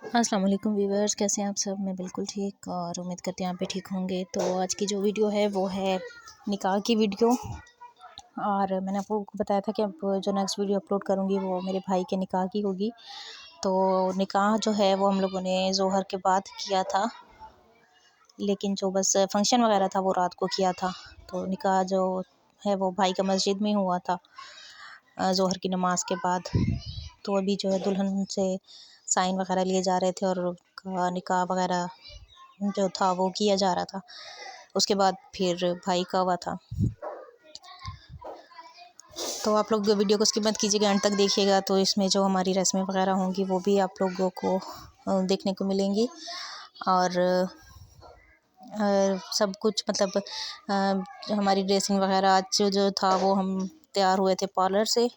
अस्सलाम वालेकुम व्यूअर्स, कैसे हैं आप सब। मैं बिल्कुल ठीक और उम्मीद करते हैं आप भी ठीक होंगे। तो आज की जो वीडियो है वो है निकाह की वीडियो। और मैंने आपको बताया था कि अब जो नेक्स्ट वीडियो अपलोड करूँगी वो मेरे भाई के निकाह की होगी। तो निकाह जो है वो हम लोगों ने ज़ोहर के बाद किया था, लेकिन जो बस फंक्शन वगैरह था वो रात को किया था। तो निकाह जो है वो भाई का मस्जिद में हुआ था ज़ोहर की नमाज के बाद। तो अभी जो है दुल्हन से साइन वगैरह लिए जा रहे थे और निकाह वगैरह जो था वो किया जा रहा था। उसके बाद फिर भाई का हुआ था। तो आप लोग वीडियो को स्किप मत कीजिएगा, एंड तक देखिएगा। तो इसमें जो हमारी रस्में वगैरह होंगी वो भी आप लोगों को देखने को मिलेंगी। और सब कुछ मतलब हमारी ड्रेसिंग वगैरह आज जो था वो हम तैयार हुए थे पार्लर से।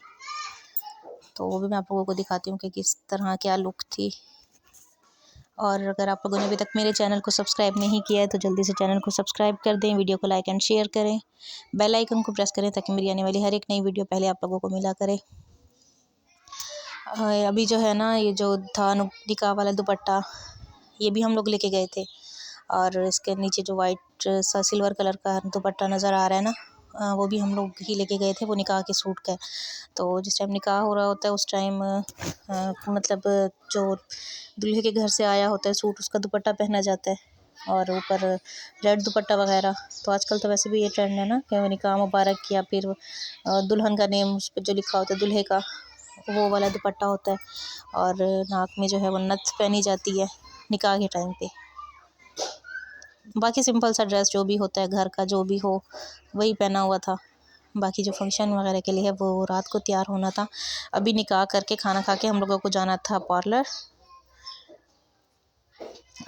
तो वो भी मैं आप लोगों को दिखाती हूँ कि किस तरह क्या लुक थी। और अगर आप लोगों ने अभी तक मेरे चैनल को सब्सक्राइब नहीं किया है तो जल्दी से चैनल को सब्सक्राइब कर दें, वीडियो को लाइक एंड शेयर करें, बेल आइकन को प्रेस करें ताकि मेरी आने वाली हर एक नई वीडियो पहले आप लोगों को मिला करे। अभी जो है ना, ये जो था निकाह वाला दुपट्टा, ये भी हम लोग लेके गए थे। और इसके नीचे जो वाइट सा सिल्वर कलर का दुपट्टा नज़र आ रहा है ना, वो भी हम लोग ही लेके गए थे। वो निकाह के सूट का। तो जिस टाइम निकाह हो रहा होता है उस टाइम मतलब जो दूल्हे के घर से आया होता है सूट, उसका दुपट्टा पहना जाता है और ऊपर रेड दुपट्टा वगैरह। तो आजकल तो वैसे भी ये ट्रेंड है ना कि निकाह मुबारक या फिर दुल्हन का नेम उस पर जो लिखा होता है दूल्हे का, वो वाला दुपट्टा होता है। और नाक में जो है वो नथ पहनी जाती है निकाह के टाइम पे। बाकी सिंपल सा ड्रेस जो भी होता है घर का जो भी हो वही पहना हुआ था। बाकी जो फंक्शन वगैरह के लिए है वो रात को तैयार होना था। अभी निकाह करके खाना खा के हम लोगों को जाना था पार्लर।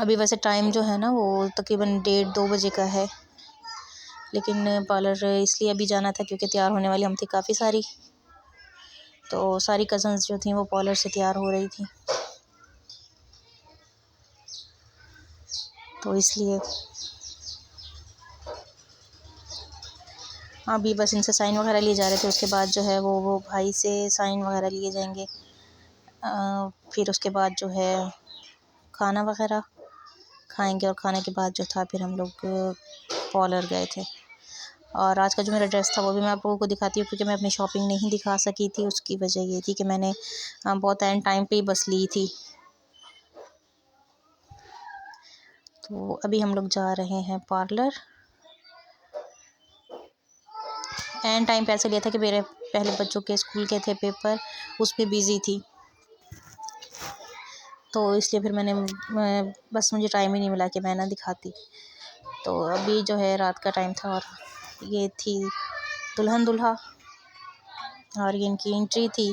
अभी वैसे टाइम जो है ना वो तकरीबन 1:30-2 बजे का है, लेकिन पार्लर इसलिए अभी जाना था क्योंकि तैयार होने वाली हम थी काफ़ी सारी। तो सारी कज़न्स जो थी वो पार्लर से तैयार हो रही थी, तो इसलिए अभी बस इनसे साइन वगैरह लिए जा रहे थे। उसके बाद जो है वो भाई से साइन वगैरह लिए जाएंगे। फिर उसके बाद जो है खाना वगैरह खाएंगे और खाने के बाद जो था फिर हम लोग पार्लर गए थे। और आज का जो मेरा ड्रेस था वो भी मैं आप लोगों को दिखाती हूँ क्योंकि मैं अपनी शॉपिंग नहीं दिखा सकी थी। उसकी वजह ये थी कि मैंने बहुत एंड टाइम पे ही बस ली थी। तो अभी हम लोग जा रहे हैं पार्लर। एंड टाइम पे ऐसे लिया था कि मेरे पहले बच्चों के स्कूल के थे पेपर, उस पर बिज़ी थी, तो इसलिए फिर बस मुझे टाइम ही नहीं मिला कि मैं ना दिखाती। तो अभी जो है रात का टाइम था और ये थी दुल्हन दूल्हा और ये इनकी एंट्री थी।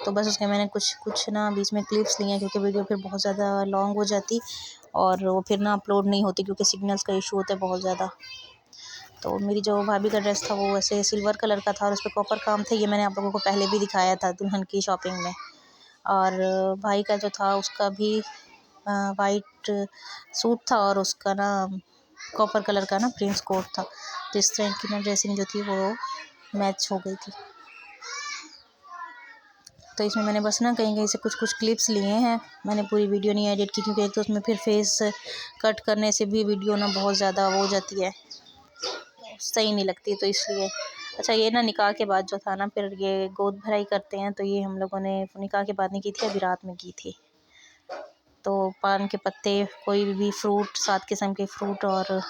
तो बस उसके मैंने कुछ ना बीच में क्लिप्स लिए हैं क्योंकि वीडियो फिर बहुत ज़्यादा लॉन्ग हो जाती और वो फिर ना अपलोड नहीं होती क्योंकि सिग्नल्स का इशू होता है बहुत ज़्यादा। तो मेरी जो भाभी का ड्रेस था वो वैसे सिल्वर कलर का था और उस पर कॉपर काम था। ये मैंने आप लोगों को पहले भी दिखाया था दुल्हन की शॉपिंग में। और भाई का जो था उसका भी वाइट सूट था और उसका ना कॉपर कलर का ना प्रिंस कोट था। तो इस तरह की ना ड्रेसिंग जो थी वो मैच हो गई थी। तो इसमें मैंने बस ना कहीं कहीं से कुछ क्लिप्स लिए हैं। मैंने पूरी वीडियो नहीं एडिट की क्योंकि एक तो उसमें फिर फेस कट करने से भी वीडियो ना बहुत ज़्यादा हो जाती है, सही नहीं लगती, तो इसलिए। अच्छा, ये ना निकाह के बाद जो था ना फिर ये गोद भराई करते हैं, तो ये हम लोगों ने निकाह के बाद नहीं की थी, अभी रात में की थी। तो पान के पत्ते, कोई भी फ्रूट, 7 किस्म के फ्रूट और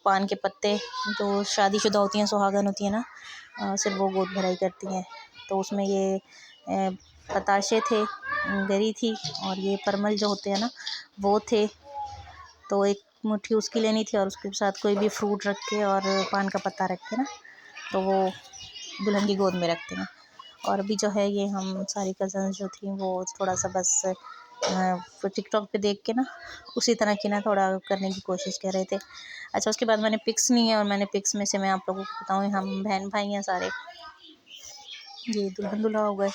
पान के पत्ते, जो शादीशुदा होती हैं, सुहागन होती हैं ना, सिर्फ वो गोद भराई करती हैं। तो उसमें ये बताशे थे, गरी थी और ये परमल जो होते हैं ना वो थे। तो एक मुट्ठी उसकी लेनी थी और उसके साथ कोई भी फ्रूट रख के और पान का पत्ता रख के ना, तो वो दुल्हन की गोद में रखते हैं। और अभी जो है ये हम सारी कज़न्स जो थी वो थोड़ा सा बस टिकटॉक पे देख के ना उसी तरह की ना थोड़ा करने की कोशिश कर रहे थे। अच्छा, उसके बाद मैंने पिक्स ली हैं और मैंने पिक्स में से मैं आप लोगों को बताऊँ, हम बहन भाई हैं सारे। ये दुल्हन दूल्हा हो गए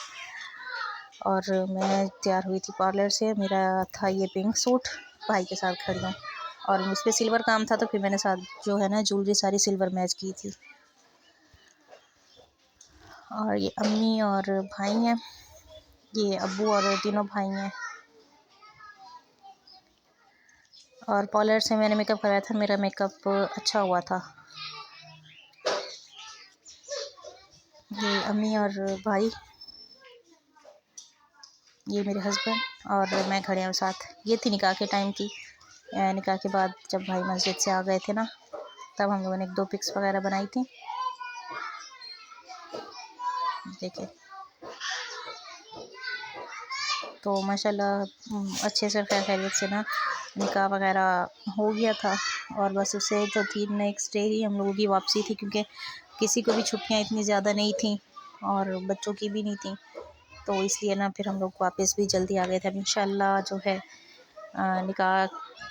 और मैं तैयार हुई थी पार्लर से। मेरा था ये पिंक सूट, भाई के साथ खड़ी हूँ और उस पर सिल्वर काम था, तो फिर मैंने साथ जो है ना ज्वेलरी सारी सिल्वर मैच की थी। और ये अम्मी और भाई हैं, ये अब्बू और तीनों भाई हैं। और पार्लर से मैंने मेकअप कराया था, मेरा मेकअप अच्छा हुआ था। ये अम्मी और भाई, ये मेरे हस्बैंड और मैं खड़े हैं साथ। ये थी निकाह के टाइम की। निकाह के बाद जब भाई मस्जिद से आ गए थे ना, तब हम लोगों ने 1-2 पिक्स वगैरह बनाई थी। देखिए, तो माशाल्लाह अच्छे से खैर खैरियत से ना निकाह वगैरह हो गया था। और बस उससे जो थी नेक्स्ट डे ही हम लोगों की वापसी थी, क्योंकि किसी को भी छुट्टियां इतनी ज़्यादा नहीं थी और बच्चों की भी नहीं थी, तो इसलिए ना फिर हम लोग वापस भी जल्दी आ गए थे। अब इंशाल्लाह जो है निकाह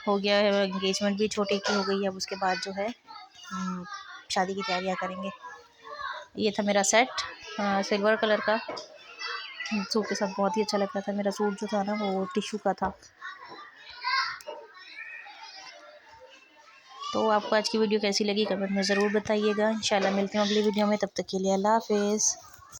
हो गया है, एंगेजमेंट भी छोटे की हो गई है। अब उसके बाद जो है शादी की तैयारियां करेंगे। ये था मेरा सेट सिल्वर कलर का, सूट के साथ बहुत ही अच्छा लग रहा था। मेरा सूट जो था ना वो टिश्यू का था। तो आपको आज की वीडियो कैसी लगी कमेंट में ज़रूर बताइएगा। इंशाल्लाह मिलती हूँ अगली वीडियो में, तब तक के लिए अल्लाह हाफ़िज़।